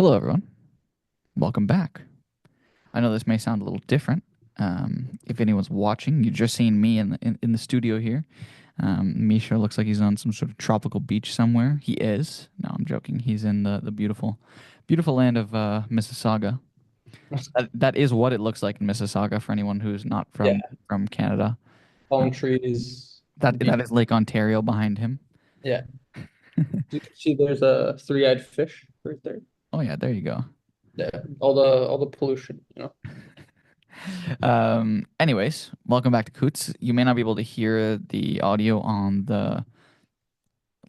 Hello, everyone. Welcome back. I know this may sound a little different. If anyone's watching, you're just seeing me in the studio here. Misha looks like he's on some sort of tropical beach somewhere. He is. No, I'm joking. He's in the beautiful, beautiful land of Mississauga. That is what it looks like in Mississauga for anyone who's not Yeah, from Canada. Uh, palm trees. that is Lake Ontario behind him. Yeah. Do you see there's a three-eyed fish right there? Oh yeah, there you go. Yeah. All the pollution. Anyways, welcome back to Coots. You may not be able to hear the audio on the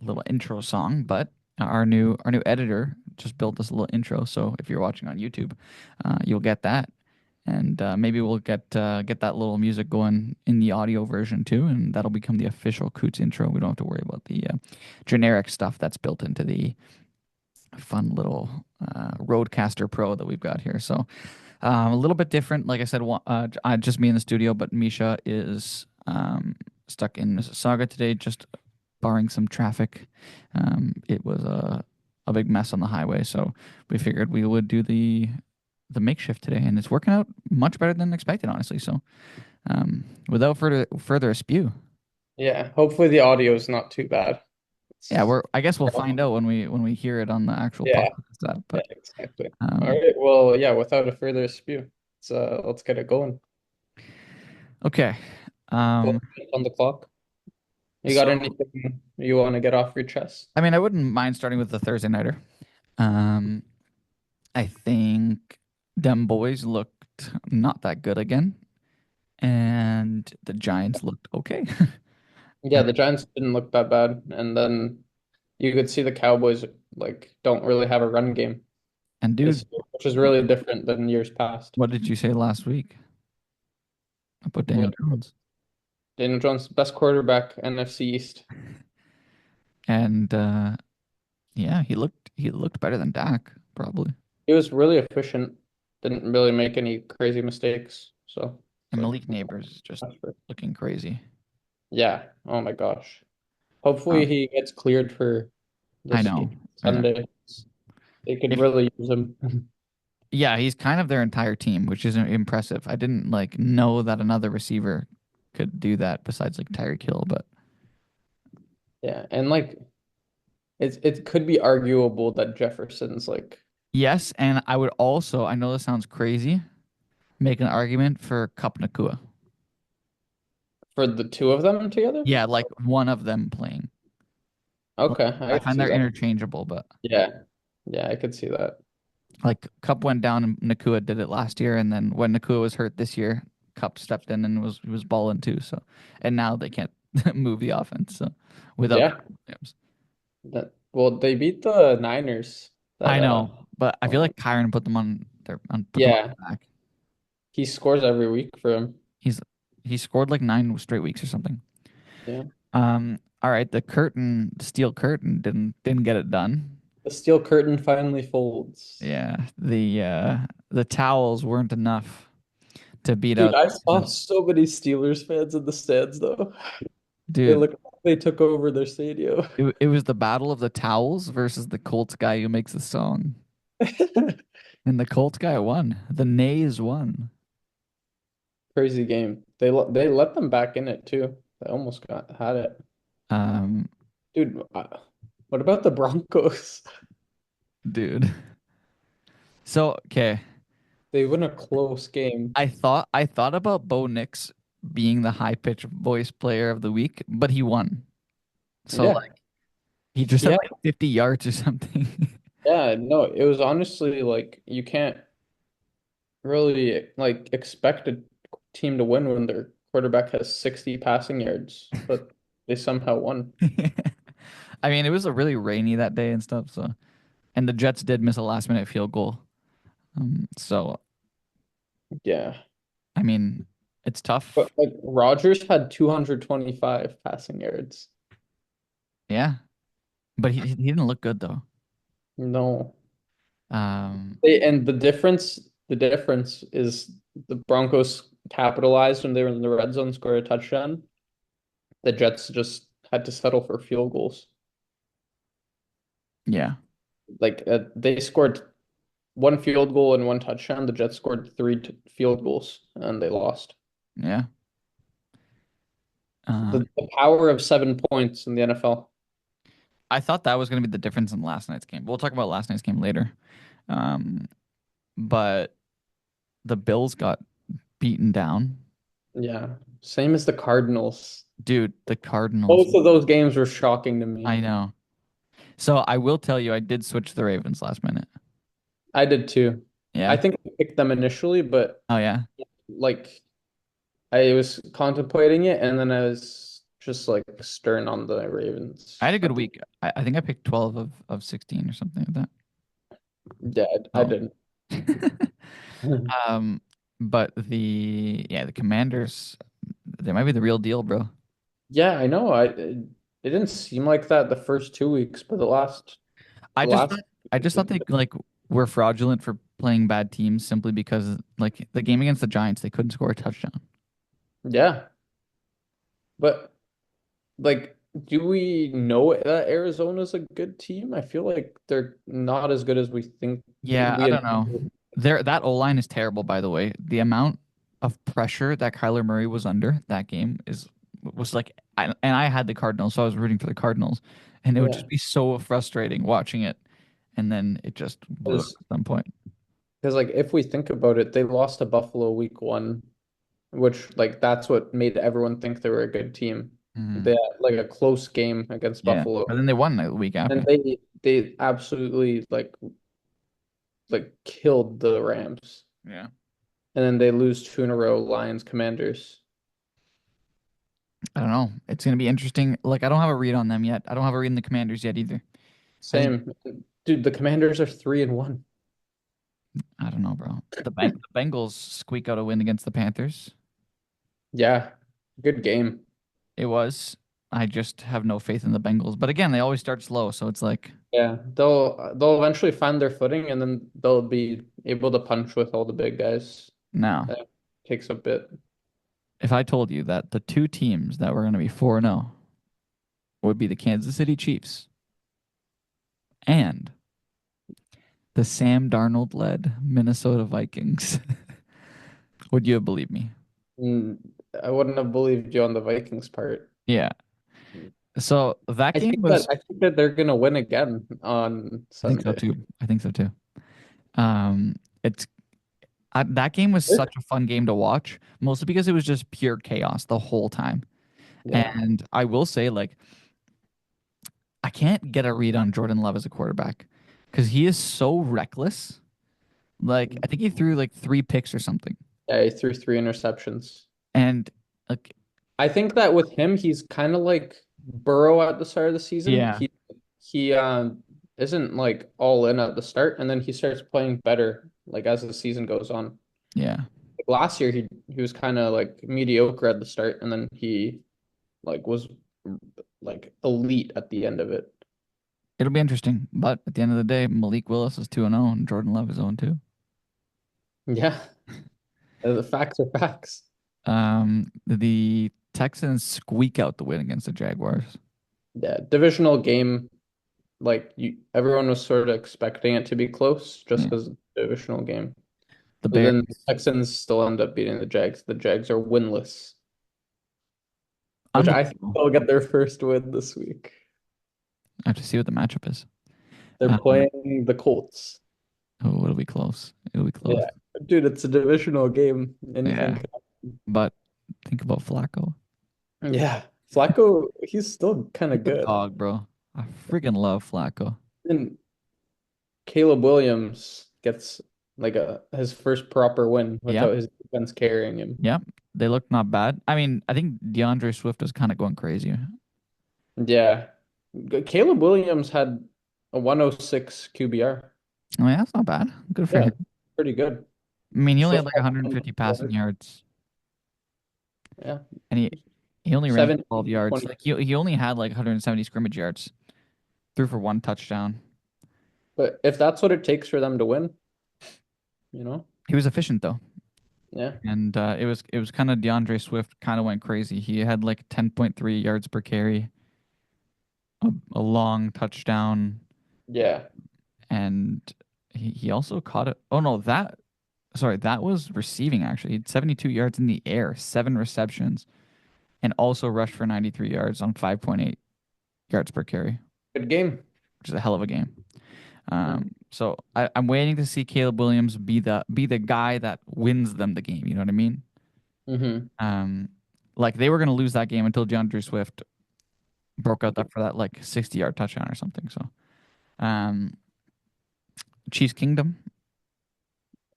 little intro song, but our new editor just built this little intro. So if you're watching on YouTube, you'll get that, and maybe we'll get that little music going in the audio version too, and that'll become the official Coots intro. We don't have to worry about the generic stuff that's built into the fun little Rodecaster Pro that we've got here. So a little bit different. Like I said, just me in the studio, but Misha is stuck in Mississauga today, just barring some traffic. It was a big mess on the highway, so we figured we would do the makeshift today, and it's working out much better than expected, honestly. So without further spew, Yeah. Hopefully the audio is not too bad. yeah, It's, I guess we'll find out when we hear it on the actual yeah. podcast app. Yeah, But exactly. All um, right. Well, yeah, without a further ado, let's get it going. okay. 12 Um, minutes on the clock. You got so anything you want to get off your chest? I mean, I wouldn't mind starting with the Thursday nighter. Um, I think them boys looked not that good again, and the Giants looked okay. Yeah, the Giants didn't look that bad, and then you could see the Cowboys like don't really have a run game And dude, this year, which is really different than years past. what did you say last week about Daniel What Jones? Daniel Jones, best quarterback, NFC East. And yeah, he looked better than Dak, probably. He was really efficient, didn't really make any crazy mistakes. So it's And like, Malik Neighbors is just that's for- looking crazy. yeah. Oh my gosh. Hopefully Um, he gets cleared for I this know, game I know. Sunday. They could If really use him. Yeah, he's kind of their entire team, which is impressive. I didn't like know that another receiver could do that besides like Tyreek Hill, but Yeah, and like it could be arguable that Jefferson's like yes, and I would also, I know this sounds crazy, make an argument for Cup Nakua. for the two of them together. Yeah, like one of them playing. Like, Okay, I I could find see they're that. interchangeable, but Yeah, yeah, I could see that. like Cup went down and Nakua did it last year, and then when Nakua was hurt this year, Cup stepped in and was balling too. So, and now they can't move the offense. So, without Yeah, Kyron Williams. well, they beat the Niners. That I know, but I feel um, like Kyron put them on yeah, their back. he scores every week for him. He's he scored like 9 straight weeks or something. Yeah, All right, the steel curtain didn't get it done. the steel curtain finally folds. Yeah, the towels weren't enough to beat Dude, out I saw so many Steelers fans in the stands though. They dude. look like they took over their stadium. It was the battle of the towels versus the Colts guy who makes the song, and the Colts guy won. The Nays won. Crazy game. They let them back in it too. They almost got had it. Um, Dude, what about the Broncos? dude. So okay, They win a close game. I thought about Bo Nix being the high pitched voice player of the week, but he won. So Yeah. like he just had Yeah. like 50 yards or something. Yeah. No, it was honestly like you can't really like expect a team to win when their quarterback has 60 passing yards, but they somehow won. I mean, it was a really rainy that day and stuff. So, and the Jets did miss a last minute field goal. So Yeah. I mean, it's But tough. like Rodgers had 225 passing yards. Yeah, but he didn't look good though. No. Um, And the difference is the Broncos capitalized when they were in the red zone, scored a touchdown. The Jets just had to settle for field goals. yeah, Like they scored. one field goal and one touchdown. The Jets scored three field goals and they lost. Yeah. Uh, The power of 7 points in the NFL. I thought that was going to be the difference in last night's game. We'll talk about last night's game later. Um, but the Bills got beaten down. Yeah. Same as the Cardinals. Dude, the Cardinals. Both of those games were shocking to me. I know. So I will tell you, I did switch the Ravens last minute. I did too. I Yeah. think I picked them initially, but Oh yeah. like I was contemplating it and then I was just like stern on the I Ravens had a good at the week. I think I picked 12 of 16 or something like that. yeah, I Oh. didn't. Um, but the Commanders, they might be the real deal, bro. Yeah, I know. It didn't seem like that the first 2 weeks, but I the just last thought I just thought they like were fraudulent for playing bad teams simply because like the game against the Giants, they couldn't score a touchdown. yeah. But like, do we know that Arizona's a good team? I feel like they're not as good as we think Yeah, I we don't know. That O line is terrible, by the way. The amount of pressure that Kyler Murray was under that game was like, and I had the Cardinals, so I was rooting for the Cardinals, and it would yeah. just be so frustrating watching it, and then it just blew up Because at some point. like if we think about it, they lost to Buffalo week 1, which like that's what made everyone think they were a good team. They Hmm. had like a close game against Yeah, Buffalo. but then they won the week And after. they absolutely like killed the Rams. Yeah, And then they lose two in a row, Lions, Commanders. I don't know. It's gonna be interesting. Like I don't have a read on them yet. I don't have a read in the Commanders yet either. I think Same. Dude, the Commanders are 3-1. I don't know, bro. The Bengals squeak out a win against the Panthers. Yeah. Good game. It was. I just have no faith in the Bengals. But again, they always start slow, so it's like, Yeah. They'll eventually find their footing and then they'll be able to punch with all the big guys. now, That takes a bit. if I told you that the two teams that were going to be 4-0 would be the Kansas City Chiefs and the Sam Darnold led Minnesota Vikings, would you have believed me? Mm, I wouldn't have believed you on the Vikings part. Yeah. So that game was, I think that they're gonna win again on I think so Sunday. too. I think so too. It's that game was such a fun game to watch, mostly because it was just pure chaos the whole time. Yeah. And I will say, like, I can't get a read on Jordan Love as a quarterback because he is so reckless. Like, I think he threw like three picks or something. Yeah, he threw three interceptions. And like, I think that with him, he's kind of like Burrow at the start of the season. yeah, He isn't like all in at the start, and then he starts playing better like as the season goes on. yeah, Like last year, he was kind of like mediocre at the start, and then he like was like elite at the end of it. it'll be interesting. But at the end of the day, Malik Willis is 2-0 and Jordan Love is 0-2. Yeah, the facts are facts. The Texans squeak out the win against the Jaguars. Yeah, divisional game. Like everyone was sort of expecting it to be close just Yeah. because divisional game. The But Bears, then the Texans still end up beating the Jags. The Jags are winless, which I think unbelievable. they'll get their first win this week. I have to see what the matchup is. They're Um, playing the Colts. oh, it'll be close. It'll be close. Yeah, dude, it's a divisional game. Anything Yeah. can But think about Flacco. happen. Yeah, Flacco, he's still kind He's of a good. dog, bro. I freaking love Flacco. And Caleb Williams gets like a his first proper win Yep. without his defense carrying him. Yep. They look not bad. I mean, I think DeAndre Swift was kind of going crazy. Yeah, Caleb Williams had a 106 QBR. I mean, that's not bad. Good for Yeah, him. pretty good. I mean, he only had Swift like had 150 passing 124. yards, Yeah, and he only ran for 12 17, yards. 20. Like he only had like 170 scrimmage yards. Threw for one touchdown. But if that's what it takes for them to win, you know, He was efficient though, yeah, and it was kind of DeAndre Swift kind of went crazy. He had like 10.3 yards per carry, a long touchdown, yeah, and he also caught it. Oh no, that was receiving actually. He had 72 yards in the air, 7 receptions, and also rushed for 93 yards on 5.8 yards per carry, Good game. which is a hell of a game. Mm-hmm. So I'm waiting to see Caleb Williams be the guy that wins them the game. You know what I mean? Mm-hmm. Um, like they were gonna lose that game until DeAndre Swift broke out for that like 60-yard touchdown or something. So, um, Chiefs Kingdom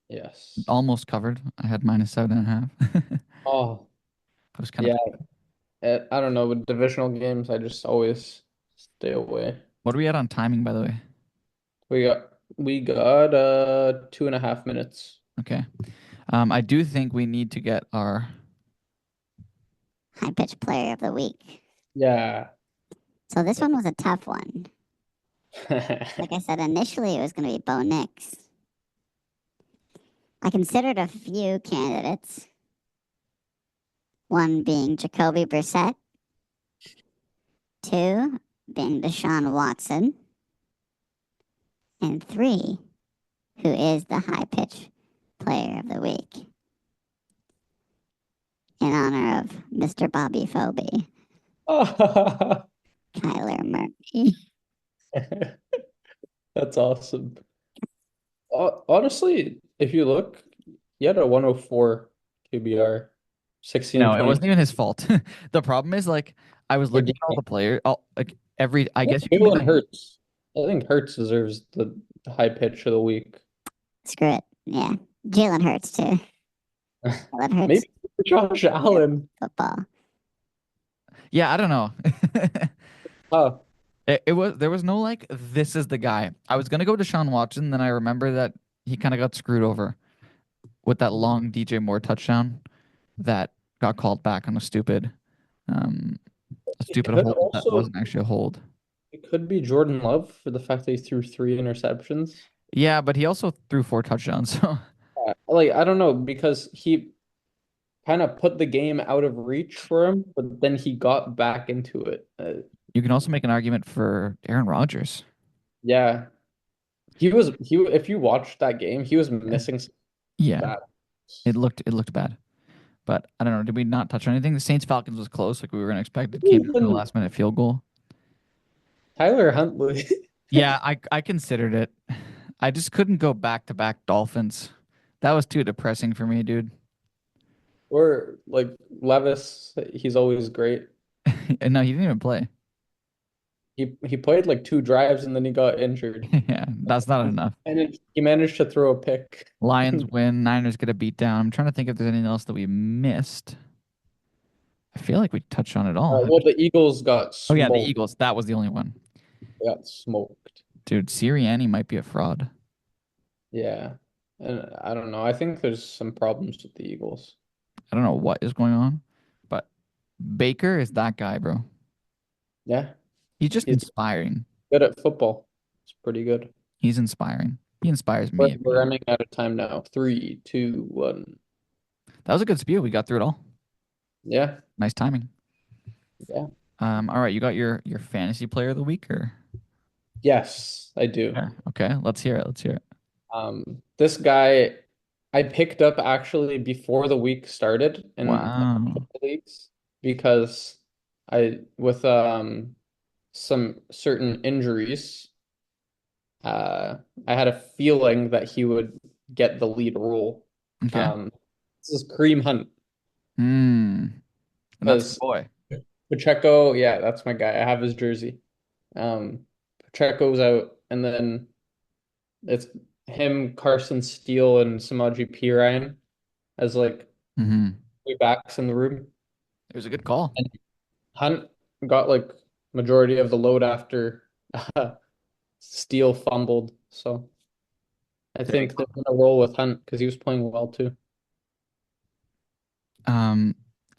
Yes. almost covered. I had -7.5. Oh, I was kind of. yeah. I don't know, with divisional games, I just always stay away. What are we at on timing, by the way? We got 2.5 minutes. Okay. I do think we need to get our. High pitch player of the week. Yeah. So this one was a tough one. Like I said, initially it was going to be Bo Nix. I considered a few candidates. One being Jacoby Brissett. Two being Deshaun Watson. And three, who is the high pitch player of the week. In honor of Mr. Bobby Phobie, Kyler Murray. That's awesome. Honestly, if you look, he had a 104 QBR, No, it 16-20. wasn't even his fault. The problem is like I was looking at all the players. All like every. I guess you can Jalen kind of. Hurts. I think Hurts deserves the high pitch of the week. Screw it. Yeah. Jalen Hurts, too. Jalen Hurts, Maybe Josh Allen. football. Yeah, I don't know. Huh. It was there was no like this is the guy. I was gonna go to Deshaun Watson, then I remember that he kind of got screwed over with that long DJ Moore touchdown that got called back on um a It stupid could hold that also wasn't actually a hold. it could be Jordan Love for the fact that he threw 3 interceptions. Yeah, but he also threw 4 touchdowns. So Like I don't know because he kind of put the game out of reach for him, but then he got back into it. you can also make an argument for Aaron Rodgers. Yeah, he. If you watched that game, he was Yeah. missing some Yeah, bad. it looked bad. But I don't know. Did we not touch on anything? The Saints Falcons was close, like we were gonna expect. It came down to a Even last minute field goal. Tyler Huntley Yeah, I considered it. I just couldn't go back to back Dolphins. That was too depressing for me, dude. or like Levis, he's always great. And no, he didn't even play. He played like 2 drives and then he got injured, Yeah, that's not enough. and then he managed to throw a pick. Lions win. Niners get a beat down. I'm trying to think if there's anything else that we missed. I feel like we touched on it all. Well, the Eagles got Oh yeah, the smoked. Eagles. That was the only one. They got smoked. Dude, Sirianni might be a fraud. Yeah, and I don't know. I think there's some problems with the Eagles. I don't know what is going on, but Baker is that guy, bro. Yeah, He's just he's inspiring. good at football. It's pretty good. He's inspiring. He inspires We're, me. If we're running out of time now. Three, two, one. That was a good spew. We got through it all. Yeah, Nice timing. yeah. All right, you got your fantasy player of the week or? Yes, I do. Yeah. Okay, let's hear it. Let's hear it. This guy I picked up actually before the week started in a couple Wow. of leagues because I with some certain injuries, I had a feeling that he would get the lead role. Okay. Um, this is Kareem Hunt Hmm. And that's the because boy. Pacheco, yeah, that's my guy. I have his jersey. Pacheco's out, and then it's him, Carson Steele, and Samaje Perine as like Mm-hmm. three backs in the room. It was a good call. And Hunt got like majority of the load after Steele fumbled. So I There you think they're gonna roll with Hunt because he was playing well too. go.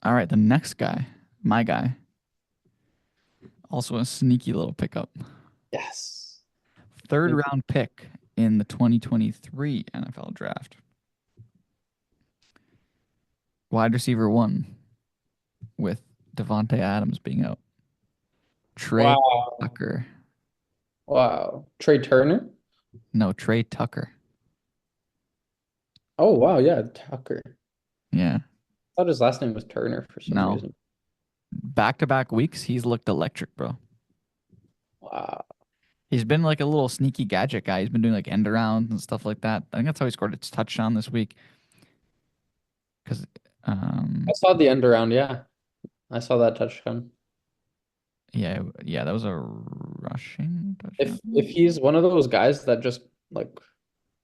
All right, the next guy, my guy, also a sneaky little pickup. Yes. Third Thank you. round pick in the 2023 NFL draft. Wide receiver one with Devontae Adams being out. Trey Wow. Tucker. Wow. Trey Turner? No, Trey Tucker. Oh wow, yeah, Tucker. Yeah. I thought his last name was Turner for some No. reason. Back-to-back weeks, he's looked electric, bro. Wow. He's been like a little sneaky gadget guy. He's been doing like end arounds and stuff like that. I think that's how he scored his touchdown this week. Because, I um, saw the end around, yeah. I saw that touchdown. yeah, yeah, that was a rushing If touchdown. he's one of those guys that just like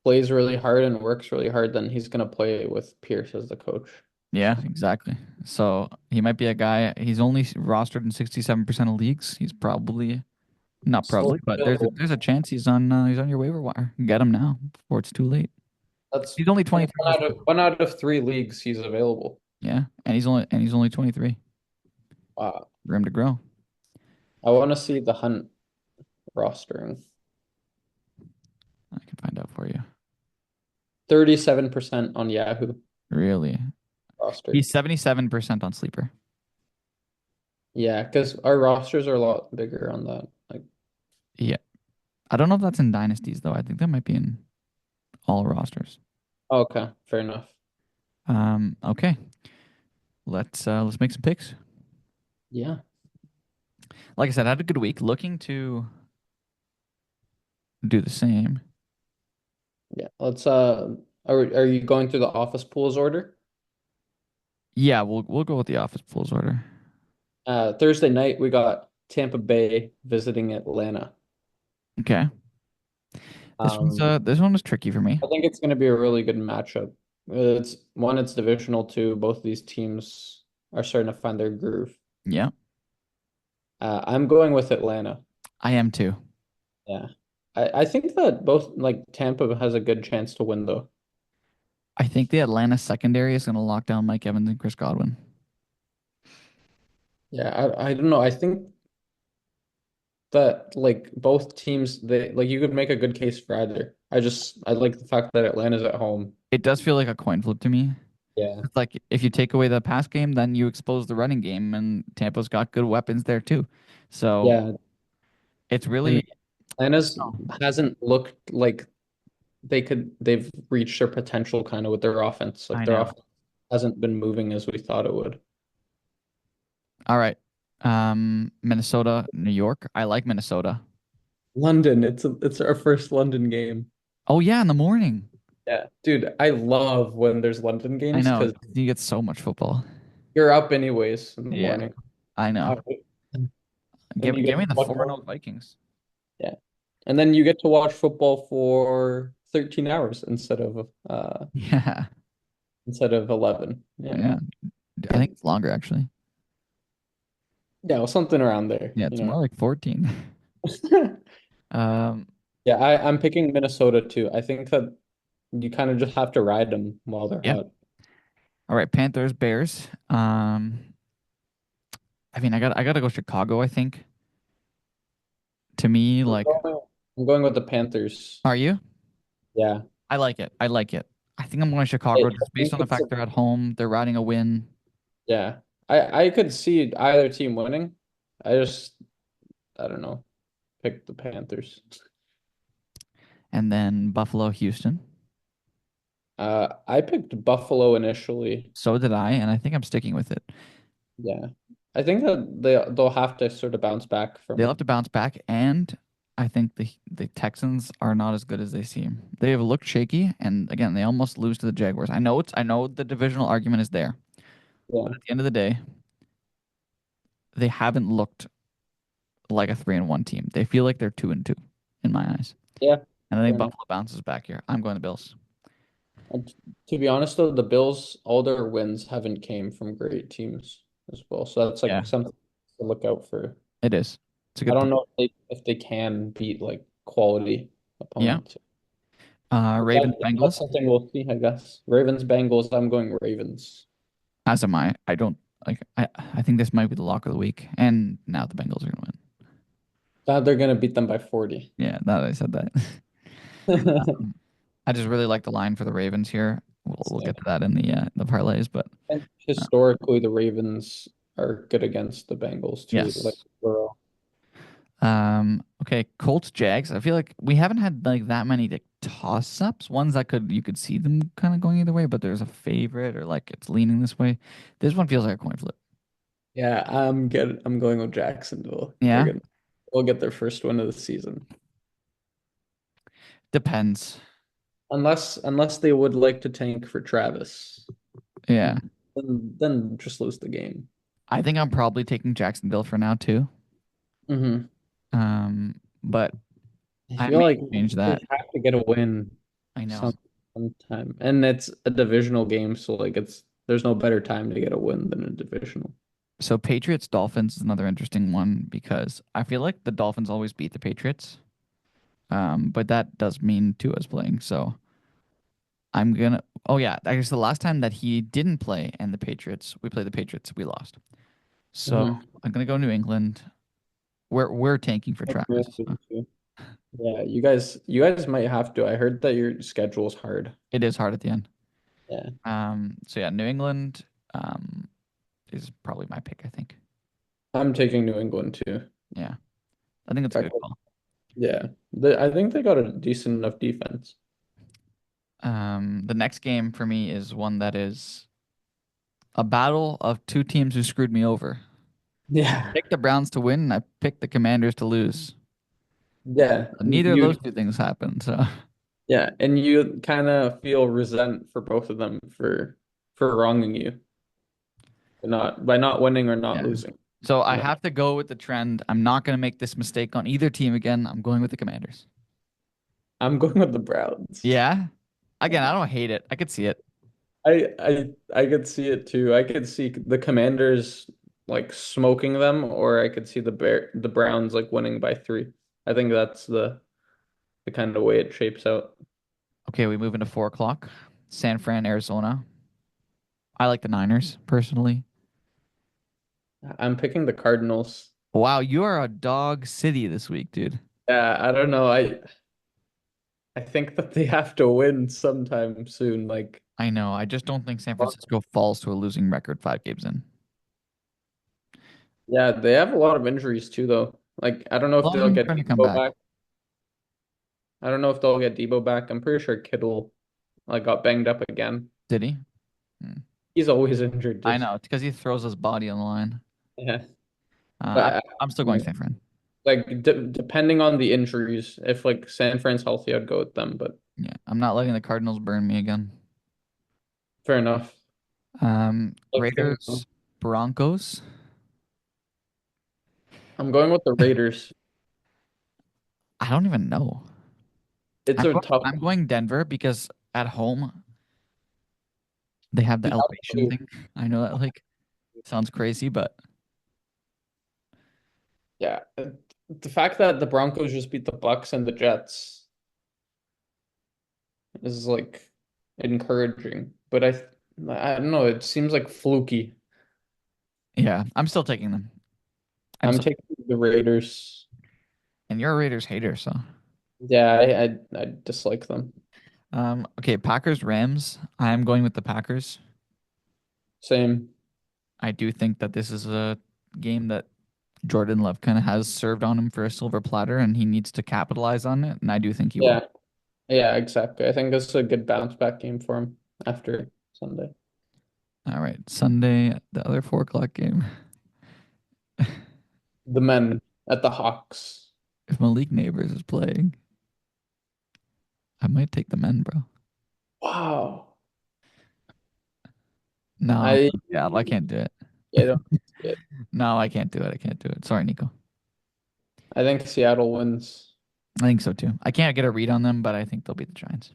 plays really hard and works really hard, then he's gonna play with Pierce as the coach. Yeah, exactly. So he might be a guy. He's only rostered in 67% of leagues. He's probably not Still probably, but available. there's a chance he's on your waiver wire. Get him now before it's too late. That's He's only one 23 years old. one out of three leagues he's available. Yeah, and he's only 23. Wow. Room to grow. I want to see the Hunt rostering. I can find out for you. 37% on Yahoo Really, roster. he's 77% on sleeper. Yeah, because our rosters are a lot bigger on that. Like, Yeah, I don't know if that's in dynasties though. I think that might be in all rosters. okay, fair enough. Okay, let's make some picks. Yeah, Like I said, I had a good week. Looking to do the same. yeah. Let's are you going through the office pools order? Yeah, we'll go with the office pools order. Thursday night we got Tampa Bay visiting Atlanta. Okay. Um, This one was tricky for me. I think it's going to be a really good matchup. It's one, it's divisional. Two, both of these teams are starting to find their groove. Yeah, I'm going with Atlanta. I am too. Yeah. I think that both like Tampa has a good chance to win though. I think the Atlanta secondary is going to lock down Mike Evans and Chris Godwin. Yeah, I don't know. I think that like both teams they like you could make a good case for either. I like the fact that Atlanta's at home. It does feel like a coin flip to me. Yeah. It's like if you take away the pass game, then you expose the running game, and Tampa's got good weapons there too. So Yeah. it's And really, Atlanta's oh, hasn't looked like they've reached their potential kind of with their offense. Like I their know. offense hasn't been moving as we thought it would. All right. Minnesota, New York. I like Minnesota. London, it's our first London game. Oh yeah, in the morning. Yeah. Dude, I love when there's London I games know. because You get so much football. you're up anyways in the Yeah, morning. I know. Uh, and you Give get me to the watch 4-0 Vikings. yeah. And then you get to watch football for 13 hours Yeah. instead of 11. Yeah. Yeah. I think it's longer actually. Yeah, well, something around there, Yeah, you it's know. more like 14. Um, Yeah, I'm picking Minnesota too. I think that you kind of just have to ride them while they're yeah. hot. All right, Panthers, Bears. I mean, I gotta go Chicago, I think. To me, I'm like, going with the Panthers. are you? Yeah. I like it. I like it. I think I'm going I Chicago just based think on the fact they're at home. They're riding a win. yeah. I could see either team winning. I just I don't know. Pick the Panthers. And then Buffalo, Houston. I picked Buffalo initially. So did I, and I think I'm sticking with it. Yeah. I think that they'll have to sort of bounce back They'll have from to bounce back, and I think the Texans are not as good as they seem. They have looked shaky, and again, they almost lose to the Jaguars. I know the divisional argument is there, but yeah. at the end of the day, they haven't looked like a 3-1 team. They feel like they're 2-2 in my eyes. Yeah. And I Fair think enough. Buffalo bounces back here. I'm going the Bills. And to be honest though, the Bills, all their wins haven't came from great teams as well. So that's Yeah, like something to look out for. it is. It's a I good don't point. know if they can beat like quality Yeah. opponents. Ravens, That's Bengals. something we'll see, I guess. Ravens, Bengals, I'm going Ravens. As am I. I don't like. I think this might be the lock of the week, and now the Bengals are going to win. They're gonna beat them by 40. Yeah, now that I said that. I just really like the line for the Ravens here. We'll get to that in the parlays, but And uh, historically, the Ravens are good against the Bengals too. Like, yes. Burrow. Okay, Colts Jags. I feel like we haven't had like that many like toss ups. Ones that could you could see them kind of going either way, but there's a favorite or like it's leaning this way. This one feels like a coin flip. Yeah, I'm good. I'm going with Jacksonville. They're Yeah, gonna They'll get their first win of the season. depends. Unless they would like to tank for Travis. Yeah, Then just lose the game. I think I'm probably taking Jacksonville for now too. Hmm. But I I feel may like change they that. have to get a win I know. sometime. And it's a divisional game, so like there's no better time to get a win than a divisional. So Patriots Dolphins is another interesting one because I feel like the Dolphins always beat the Patriots. But that does mean Tua's playing. So I'm gonna. Oh yeah, I guess the last time that he didn't play and we played the Patriots, we lost. So Hmm. I'm gonna go New England. We're tanking for I agree Travis. with you too. Yeah, you guys might have to. I heard that your schedule's hard. It is hard at the end. Yeah. So yeah, New England is probably my pick, I think. I'm taking New England too. Yeah. I think it's a Fact, good call. yeah. I think they got a decent enough defense. The next game for me is one that is a battle of two teams who screwed me over. Yeah. Picked the Browns to win, and I picked the Commanders to lose. Yeah. Neither of those two things happened. So Yeah, and you kind of feel resent for both of them for wronging you, by not winning or not yeah. losing. So I Yeah. have to go with the trend. I'm not going to make this mistake on either team again. I'm going with the Commanders. I'm going with the Browns. Yeah. Again, Yeah. I don't hate it. I could see it. I could see it too. I could see the Commanders like smoking them, or I could see the Browns like winning by 3. I think that's the kind of way it shapes out. Okay, we move into 4 o'clock. San Fran, Arizona. I like the Niners personally. I'm picking the Cardinals. Wow, you are a dog city this week, dude. Yeah, I don't know. I think that they have to win sometime soon. Like, I know. I just don't think San Francisco falls to a losing record 5 games in. yeah, they have a lot of injuries too, though. Like, I don't know if they'll Sloan's get trying to come Debo back. back. I don't know if they'll get Debo back. I'm pretty sure Kittle like got banged up again. Did he? Hmm. He's always injured, I just know. It's because he throws his body on the line. yeah. Uh, But I'm still going San Fran. like depending on the injuries, if like San Fran's healthy, I'd go with them. But Yeah, I'm not letting the Cardinals burn me again. fair enough. Like, Raiders, Broncos. I'm going with the Raiders. I don't even know. It's a tough I'm one. going Denver because at home they have the The elevation altitude, thing. I know that like sounds crazy, but yeah. The fact that the Broncos just beat the Bucks and the Jets is like encouraging. But I don't know. It seems like fluky. yeah, I'm still taking them. I'm I'm still, taking the Raiders. and you're a Raiders hater, so Yeah, I dislike them. okay, Packers, Rams. I'm going with the Packers. Same. I do think that this is a game that Jordan Love kind of has served on him for a silver platter, and he needs to capitalize on it, and I do think he will. Yeah, yeah, exactly. I think this is a good bounce back game for him after Sunday. All right, Sunday, the other 4 o'clock game. The men at the Hawks. If Malik Neighbors is playing, I might take the men, bro. Wow. No, I'm I yeah, I can't do it. I don't see it. No, I can't do it. I can't do it. Sorry, Nico. I think Seattle wins. I think so too. I can't get a read on them, but I think they'll beat the Giants.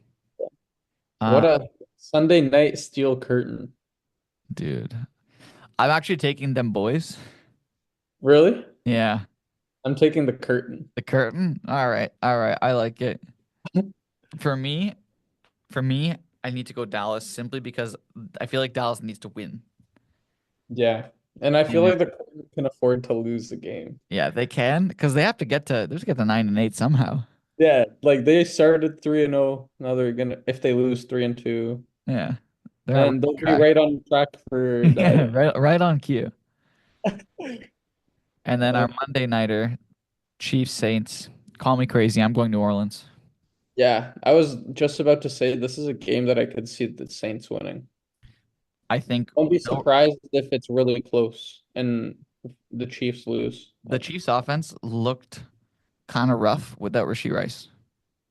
Uh, What a Sunday night steel curtain. dude, I'm actually taking them boys. Really? Yeah, I'm taking the curtain. the curtain. All right. I like it. For me, for me, I need to go Dallas simply because I feel like Dallas needs to win. Yeah. And I feel And like the curtain can afford to lose the game. yeah, they can because they have to get to they have to get to 9-8 somehow. Yeah, like they started 3-0. Now they're gonna if they lose 3-2. Yeah, they're on And they'll be track. right on track for Yeah, the right on cue. And then our uh, Monday nighter, Chiefs Saints. Call me crazy. I'm going New Orleans. Yeah, I was just about to say this is a game that I could see the Saints winning. I think Don't be no, surprised if it's really close and the Chiefs lose. the Chiefs offense looked kind of rough without Rashee Rice.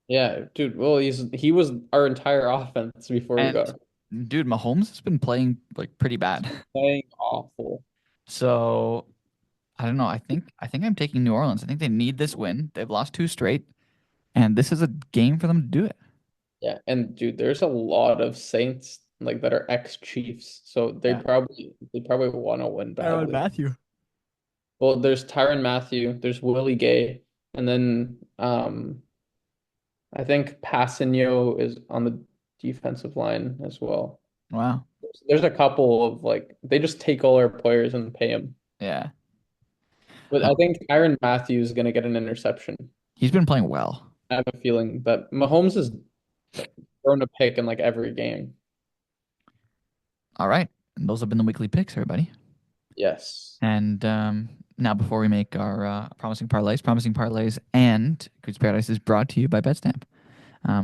Yeah, dude. Well, he was our entire offense before we And got dude, Mahomes has been playing like pretty bad. playing awful. So I don't know. I think I'm taking New Orleans. I think they need this win. They've lost two straight, and this is a game for them to do it. Yeah, and dude, there's a lot of Saints like that are ex-Chiefs, so Yeah. they probably want to win Tyrann badly. Matthew. Well, there's Tyrann Matthew, there's Willie Gay, and then I think Passanio is on the defensive line as well. Wow. There's a couple of like they just take all our players and pay them. Yeah. But Uh, I think Tyrann Matthew is going to get an interception. he's been playing well. I have a feeling that Mahomes is thrown a pick in like every game. All right. And those have been the weekly picks, everybody. Yes. And now, before we make our Promising Parlays and Cootes Paradise is brought to you by BetStamp.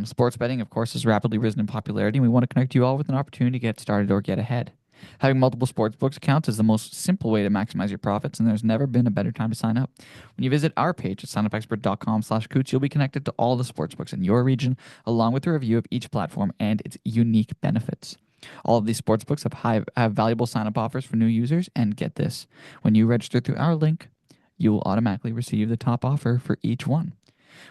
Sports betting, of course, has rapidly risen in popularity, and we want to connect you all with an opportunity to get started or get ahead. Having multiple sportsbooks accounts is the most simple way to maximize your profits, and there's never been a better time to sign up. When you visit our page at signupexpert.com/coots, you'll be connected to all the sportsbooks in your region, along with a review of each platform and its unique benefits. All of these sportsbooks have valuable sign-up offers for new users, and get this: when you register through our link, you will automatically receive the top offer for each one.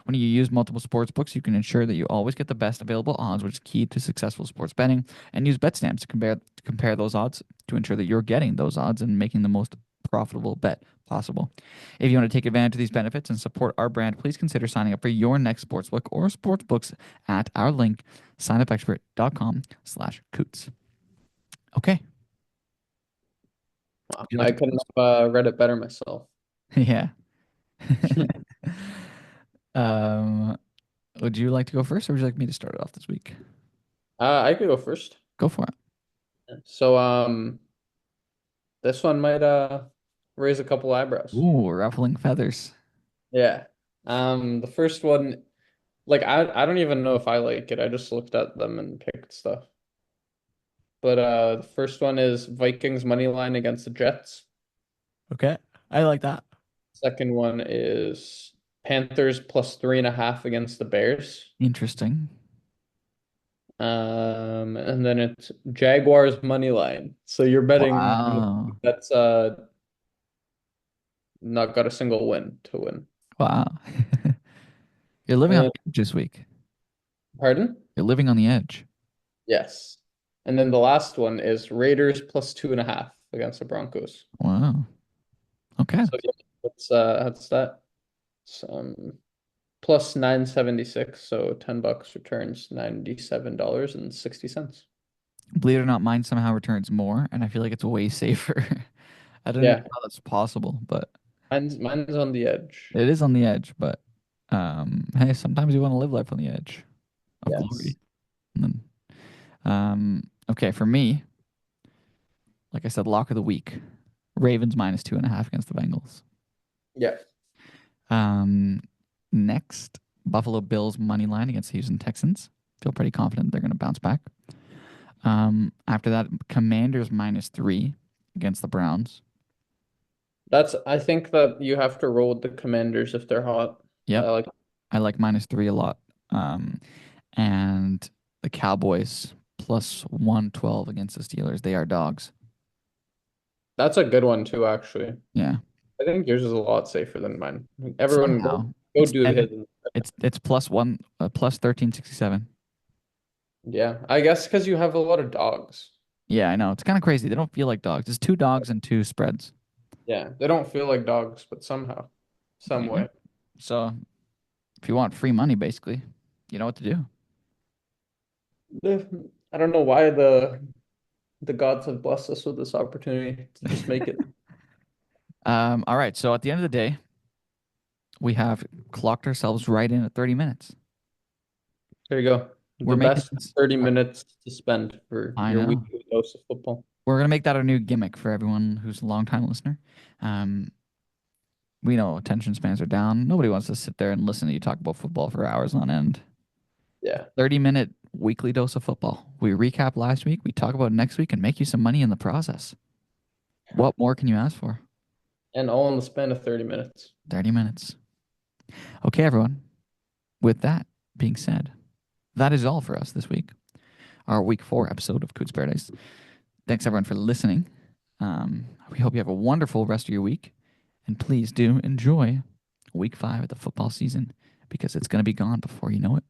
When you use multiple sports books, you can ensure that you always get the best available odds, which is key to successful sports betting, and use BetStamp to compare those odds to ensure that you're getting those odds and making the most profitable bet possible. If you want to take advantage of these benefits and support our brand, please consider signing up for your next sportsbook or sportsbooks at our link, signupexpert.com/coots. Okay. Wow. Would you like I to couldn't close? have read it better myself. Yeah. um, would you like to go first, or would you like me to start it off this week? I could go first. Go for it. So this one might raise a couple eyebrows. Ooh, ruffling feathers. Yeah. The first one, like I don't even know if I like it. I just looked at them and picked stuff. But the first one is Vikings money line against the Jets. Okay. I like that. Second one is Panthers plus 3.5 against the Bears. Interesting. And then it's Jaguars money line. So you're betting Wow. that's not got a single win to win. Wow. You're living on And the edge this week. pardon? You're living on the edge. Yes. And then the last one is Raiders plus 2.5 against the Broncos. Wow. Okay. So yeah, that's that. Some plus 976, so $10 returns $97.60. Believe it or not, mine somehow returns more, and I feel like it's way safer. I don't even Yeah, know how that's possible, but mine's on the edge. it is on the edge. But hey, sometimes you want to live life on the edge of Yes. glory. And then, okay, for me, like I said, lock of the week, Ravens -2.5 against the Bengals. Yeah. Um, next, Buffalo Bills money line against the Houston Texans. Feel pretty confident they're going to bounce back. After that, Commanders -3 against the Browns. I think that you have to roll with the Commanders if they're hot. I Yep, like I like -3 a lot. And the Cowboys +112 against the Steelers. They are dogs. that's a good one too, actually. Yeah. I think yours is a lot safer than mine. Everyone Somehow go it's do the 10. hidden. It's +1 +1367. Yeah, I guess because you have a lot of dogs. Yeah, I know. It's kind of crazy. They don't feel like dogs. It's two dogs and two spreads. Yeah, they don't feel like dogs, but somehow, some Yeah. way. So if you want free money, basically, you know what to do. I don't know why the gods have blessed us with this opportunity to just make it. All right. So at the end of the day, we have clocked ourselves right in at 30 minutes. There you go. We're The making best this. 30 minutes to spend for I your know. weekly dose of football. We're gonna make that our new gimmick for everyone who's a longtime listener. Um, We know attention spans are down. Nobody wants to sit there and listen to you talk about football for hours on end. Yeah. 30-minute weekly dose of football. We recap last week, we talk about next week, and make you some money in the process. What more can you ask for? And all in the span of 30 minutes. 30 minutes. Okay, everyone. With that being said, that is all for us this week. Our week 4 episode of Cootes Paradise. Thanks, everyone, for listening. We hope you have a wonderful rest of your week. And please do enjoy week 5 of the football season because it's going to be gone before you know it.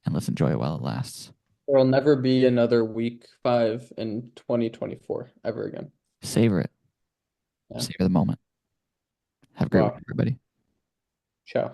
And let's enjoy it while it lasts. There will never be another week 5 in 2024 ever again. Savor it. Yeah. Savor the moment. Have a great week, Wow. everybody. Ciao.